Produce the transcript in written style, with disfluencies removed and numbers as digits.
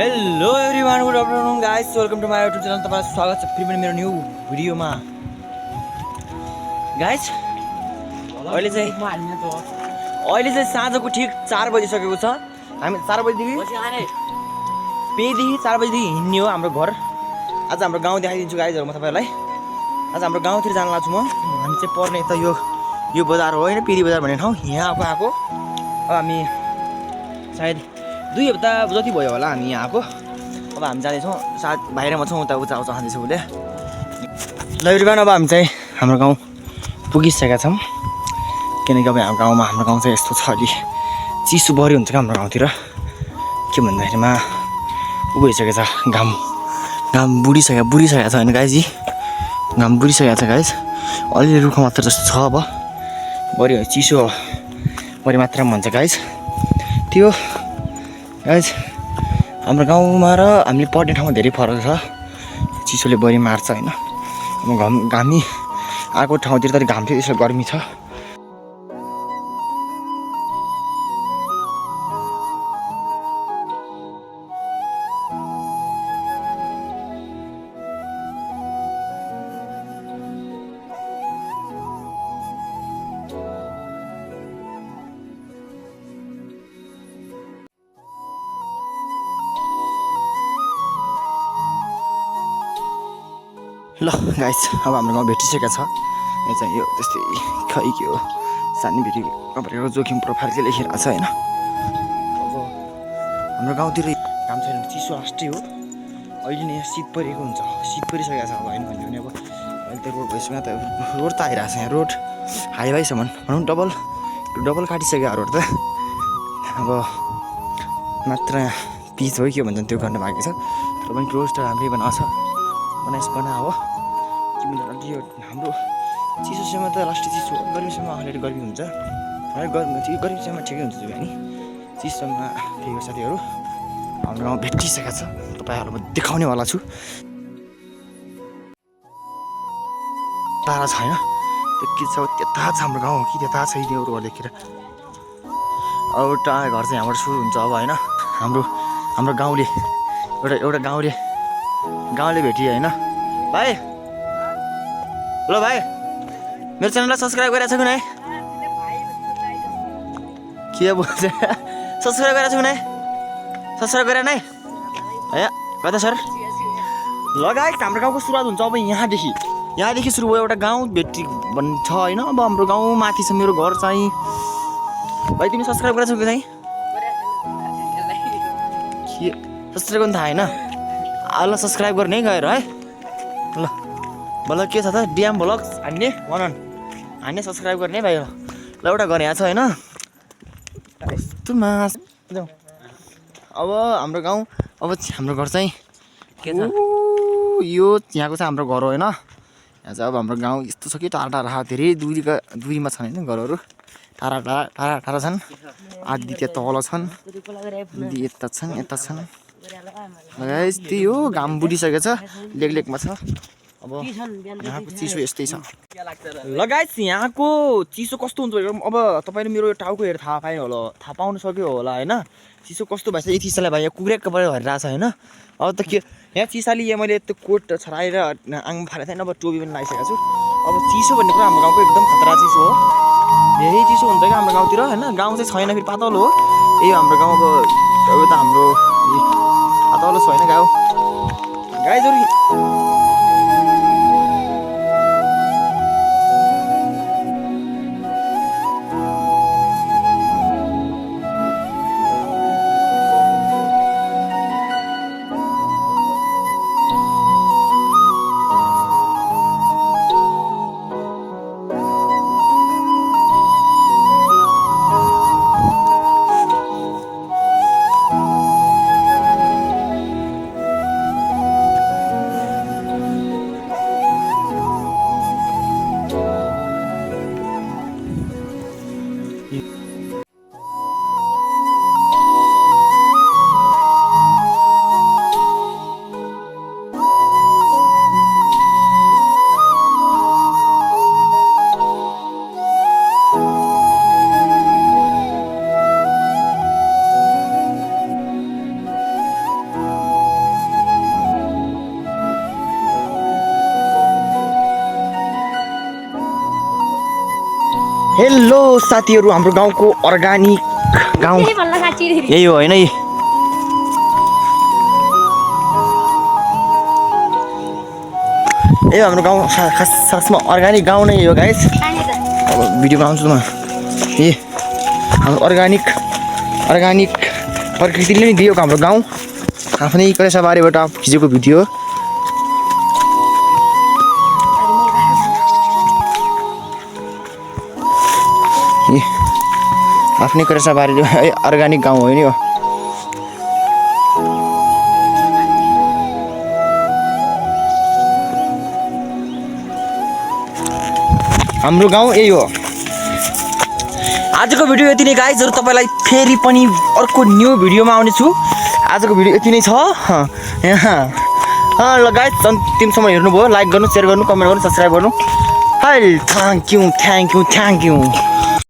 Hello everyone, good afternoon guys, welcome to my YouTube channel. तपाईँलाई स्वागत छ फेरि पनि मेरो न्यू भिडियोमा। गाइस अहिले चाहिँ साँझको ठिक 4 बजिसकेको छ। हामी 4 बजीदेखि 4 बजीदेखि हिँड्ने हो हाम्रो घर। आज हाम्रो गाउँ देखाइदिन्छु गाइजहरू म तपाईँहरूलाई। आज हाम्रो गाउँतिर जान लाग्छु म। हामी चाहिँ पर्ने यता यो बजार हो होइन, पिरी बजार भन्ने ठाउँ। यहाँ आएको अब हामी सायद 2 हप्ता जति भयो होला हामी यहाँ आएको। अब हामी जाँदैछौँ, सायद बाहिरमा छौँ, उता खाँदैछौँ उसले। ल एभ्रिवान, अब हामी चाहिँ हाम्रो गाउँ पुगिसकेका छौँ। किनकि अब हाम्रो गाउँ चाहिँ यस्तो छ, अलि चिसो बढी हुन्छ क्या हाम्रो गाउँतिर। के भन्दाखेरिमा उ भइसकेको छ, घाम बुढिसकेको छ होइन गाइजी, घाम बुढिसकेको छ गाइज। अलिअलि रुख मात्र जस्तो छ। अब बढी चिसो बढी मात्रामा हुन्छ गाइज। त्यो गाइज हाम्रो गाउँमा र हामीले पढ्ने ठाउँमा धेरै फरक छ। चिसोले बढी मार्छ होइन। अब घामी आएको ठाउँतिर त घाम थियो, यसो गर्मी छ। ल गाइस, अब हाम्रो गाउँ भेटिसकेको छ। यो चाहिँ यो त्यस्तै खै के हो, सानी भेटी कपडाको जोखिम प्रोफाइल चाहिँ लेखिरहेको छ होइन। अब हाम्रो गाउँतिर काम छैन, चिसो आष्टै हो। अहिले नै शीत परेको हुन्छ, शीत परिसकेको छ। अब होइन भन्यो भने अब अहिले त रोड भइसक्यो, त रोड त आइरहेको छ यहाँ, रोड हाइवेसम्म भनौँ, डबल काटिसक्यो रोड त। अब मात्र पिच हो के भन्छन् त्यो गर्न बाँकी छ। तर पनि रोड त राम्रै बना हो। यो हाम्रो चिसो समयमा त लास्टै चिसो, गर्मी समयमा अलिअलि गर्मी हुन्छ। गर्मी समयमा ठिकै हुन्छ जो नि। चिसो समयमा ठिक हो। साथीहरू हाम्रो गाउँ भेटिसकेको छ, तपाईँहरूलाई म देखाउनेवाला छु। टाढा छ होइन, त्यो के छ त्यता छ हाम्रो गाउँ कि त्यता छ यो रोडदेखि। एउटा घर चाहिँ यहाँबाट सुरु हुन्छ अब होइन। हाम्रो गाउँले एउटा गाउँले भेटियो होइन। भाइ ल भाइ, मेरो च्यानललाई सब्सक्राइब गरेको छ कि नै? के बोल्छ? सब्सक्राइब गरेको छु कि नै? सब्सक्राइब गरेर नै है कता सर? ल गाइस, हाम्रो गाउँको सुरुवात हुन्छ अब यहाँदेखि सुरु भयो। एउटा गाउँ भेटी भन्ने छ होइन। अब हाम्रो गाउँ माथि छ, मेरो घर चाहिँ। भाइ तिमी सब्सक्राइब गरेको छौ कि चाहिँ? के सब्सक्राइब गर्नु थाहा होइन? ल सब्सक्राइब गर्ने है गएर है। ल बल्ल के छ त, डिएम भ्लग्स हान्ने सब्सक्राइब गर्ने भाइ। ल एउटा घर यहाँ छ होइन। यस्तो मास अब हाम्रो गाउँ, अब हाम्रो घर चाहिँ के छ, यो यहाँको चाहिँ हाम्रो घर हो होइन। यहाँ चाहिँ अब हाम्रो गाउँ यस्तो छ कि टाढा धेरै दुरीमा छन् होइन घरहरू। टाढा छन्। आदि त्यहाँ तल छन्, यता छन्। त्यही हो, घाम बुढिसकेको छ, लेकमा छ। अब यहाँको चिसो यस्तै छ। ल गाइस, यहाँको चिसो कस्तो हुन्छ अब तपाईँले मेरो टाउको हेरेर थाहा पाउनु सक्यो होला होइन। चिसो कस्तो भएछ, यो चिसोलाई भाइ यहाँ कुक्रेक भइरहेको छ होइन। अब त के यहाँ चिसाले यहाँ मैले त्यो कोट छराएर आङमा फालेको थिएँ, अब टोपी पनि लगाइसकेको छु। अब चिसो भन्ने कुरा हाम्रो गाउँको एकदम खतरा चिसो हो। धेरै चिसो हुन्छ क्या हाम्रो गाउँतिर होइन। गाउँ चाहिँ छैन, फेरि पातलो हो। यही हाम्रो गाउँ अब त हाम्रो पातलो छैन गाउँ गाइजहरू। हेलो साथीहरू, हाम्रो गाउँको अर्गानिक गाउँ यही हो होइन? ए हाम्रो गाउँ खासमा अर्गानिक गाउँ नै हो गाइस। अब भिडियोमा आउँछु म। ए हाम्रो अर्गानिक प्रकृतिले नै दिएको हाम्रो गाउँ, आफ्नै कलेसाबारीबाट खिचेको भिडियो। ए आफ्नै कलेसाबारी अर्गानिक गाउँ हो नि हो। हाम्रो गाउँ यही हो। आजको भिडियो यति नै गाइजहरु, तपाईलाई फेरि पनि अर्को न्यू भिडियोमा आउने छु। आजको भिडियो यति नै छ। ल गाइज, अन्तिमसम्म हेर्नुभयो, लाइक गर्नु, शेयर गर्नु, कमेन्ट गर्नु, सब्स्क्राइब गर्नु। High thank you.